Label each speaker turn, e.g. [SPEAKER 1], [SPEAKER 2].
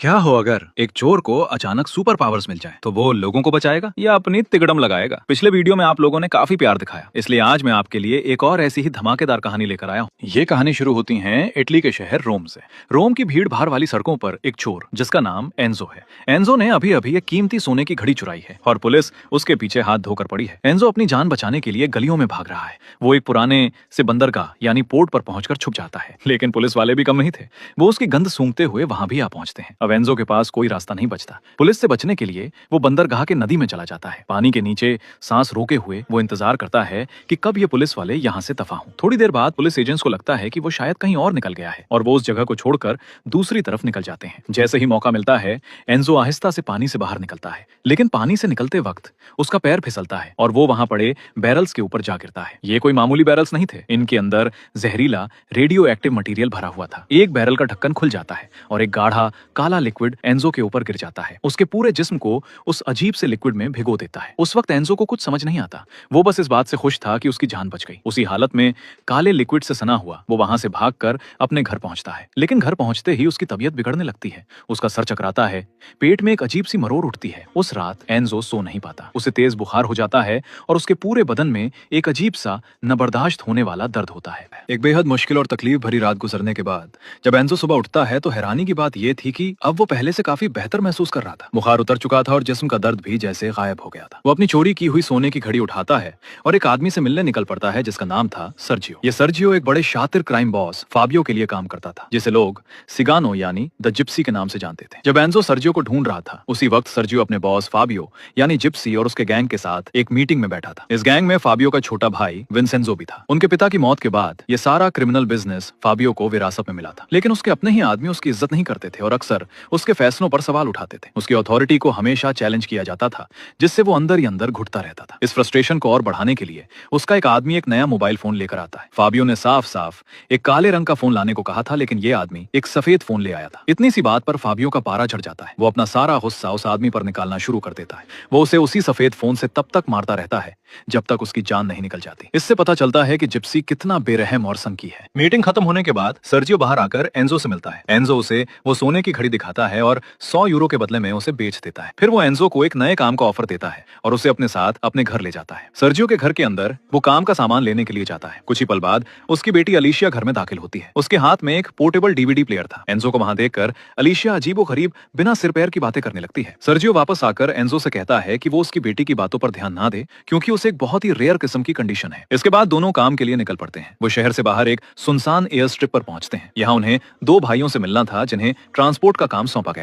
[SPEAKER 1] क्या हो अगर एक चोर को अचानक सुपर पावर्स मिल जाए तो वो लोगों को बचाएगा या अपनी तिकड़म लगाएगा। पिछले वीडियो में आप लोगों ने काफी प्यार दिखाया, इसलिए आज मैं आपके लिए एक और ऐसी ही धमाकेदार कहानी लेकर आया हूँ। ये कहानी शुरू होती है इटली के शहर रोम से। रोम की भीड़ भाड़ वाली सड़कों पर एक चोर जिसका नाम एंजो है। एंजो ने अभी अभी एक कीमती सोने की घड़ी चुराई है और पुलिस उसके पीछे हाथ धोकर पड़ी है। एंजो अपनी जान बचाने के लिए गलियों में भाग रहा है। वो एक पुराने से बंदरगाह यानी पोर्ट पर पहुंचकर छुप जाता है, लेकिन पुलिस वाले भी कम नहीं थे। वो उसकी गंध सूंघते हुए वहां भी आ पहुंचते हैं। अब एंजो के पास कोई रास्ता नहीं बचता। पुलिस से बचने के लिए वो बंदरगाह के नदी में चला जाता है। पानी के नीचे सांस रोके हुए वो इंतजार करता है कि कब ये पुलिस वाले यहाँ से दफा हों। थोड़ी देर बाद पुलिस एजेंट्स को लगता है कि वो शायद कहीं और निकल गया है और वो उस जगह को छोड़कर दूसरी तरफ निकल जाते हैं। जैसे ही मौका मिलता है एंजो आहिस्ता से पानी से बाहर निकलता है, लेकिन पानी से निकलते वक्त उसका पैर फिसलता है और वो वहां पड़े बैरल्स के ऊपर जा गिरता है। ये कोई मामूली बैरल्स नहीं थे, इनके अंदर जहरीला रेडियो एक्टिव मटेरियल भरा हुआ था। एक बैरल का ढक्कन खुल जाता है और एक गाढ़ा काला लिक्विड एंजो के ऊपर गिर जाता है। उसके पूरे जिस्म को उस अजीब से लिक्विड में भिगो देता है। उस वक्त एंजो को कुछ समझ नहीं आता। वो बस इस बात से खुश था कि उसकी जान बच गई। उसी हालत में काले लिक्विड से सना हुआ वो वहां से भागकर अपने घर पहुंचता है, लेकिन घर पहुंचते ही उसकी तबीयत बिगड़ने लगती है। उसका सर चकराता है, पेट में एक अजीब सी मरोड़ उठती है। उस रात एंजो सो नहीं पाता। उसे तेज बुखार हो जाता है और उसके पूरे बदन में एक अजीब सा न बर्दाश्त होने वाला दर्द होता है। एक बेहद मुश्किल और तकलीफ भरी रात गुजरने के बाद जब एंजो सुबह उठता है तो हैरानी की बात यह थी कि अब वो पहले से काफी बेहतर महसूस कर रहा था। बुखार उतर चुका था और जिस्म का दर्द भी जैसे गायब हो गया था। वो अपनी चोरी की हुई सोने की घड़ी उठाता है और एक आदमी से मिलने निकल पड़ता है जिसका नाम था सर्जियो। ये सर्जियो एक बड़े शातिर क्राइम बॉस फाबियो के लिए काम करता था, जिसे लोग सिगानो यानी द जिप्सी के नाम से जानते थे। जब एंजो सर्जियो को ढूंढ रहा था उसी वक्त सर्जियो अपने बॉस फाबियो यानी जिप्सी और उसके गैंग के साथ एक मीटिंग में बैठा था। इस गैंग में फाबियो का छोटा भाई विंसेंजो भी था। उनके पिता की मौत के बाद ये सारा क्रिमिनल बिजनेस फाबियो को विरासत में मिला था, लेकिन उसके अपने ही आदमी उसकी इज्जत नहीं करते थे और अक्सर उसके फैसलों पर सवाल उठाते थे। उसकी अथॉरिटी को हमेशा चैलेंज किया जाता था, जिससे वो अंदर ही अंदर घुटता रहता था। इस फ्रस्ट्रेशन को और बढ़ाने के लिए उसका एक आदमी एक नया मोबाइल फोन लेकर आता है। फाबियो ने साफ साफ एक काले रंग का फोन लाने को कहा था, लेकिन ये आदमी एक सफेद फोन ले आया था। इतनी सी बात पर फाबियो का पारा चढ़ जाता है। वो अपना सारा गुस्सा उस आदमी पर निकालना शुरू कर देता है। वो उसे उसी सफेद फोन से तब तक मारता रहता है जब तक उसकी जान नहीं निकल जाती। इससे पता चलता है कि जिप्सी कितना बेरहम और संकी है। मीटिंग खत्म होने के बाद सर्जियो बाहर आकर एंजो से मिलता है। एंजो उसे वो सोने की घड़ी दिखाता है और 100 यूरो के बदले में उसे बेच देता है। फिर वो एंजो को एक नए काम का ऑफर देता है और उसे अपने साथ अपने घर ले जाता है। सर्जियो के घर के अंदर वो काम का सामान लेने के लिए जाता है। कुछ ही पल बाद उसकी बेटी अलीशिया घर में दाखिल होती है। उसके हाथ में एक पोर्टेबल डीवीडी प्लेयर था। एंजो को वहां देखकर अलीशिया अजीबोगरीब बिना सिर पैर की बातें करने लगती है। सर्जियो वापस आकर एंजो से कहता है कि वो उसकी बेटी की बातों पर ध्यान ना दे, क्योंकि उसे एक बहुत ही रेयर किस्म की कंडीशन है। इसके बाद दोनों काम के लिए निकल पड़ते हैं। वो शहर से बाहर एक सुनसान एयर स्ट्रिप पर पहुंचते हैं। यहाँ उन्हें दो भाइयों से मिलना था जिन्हें ट्रांसपोर्ट का काम सौंपा गया।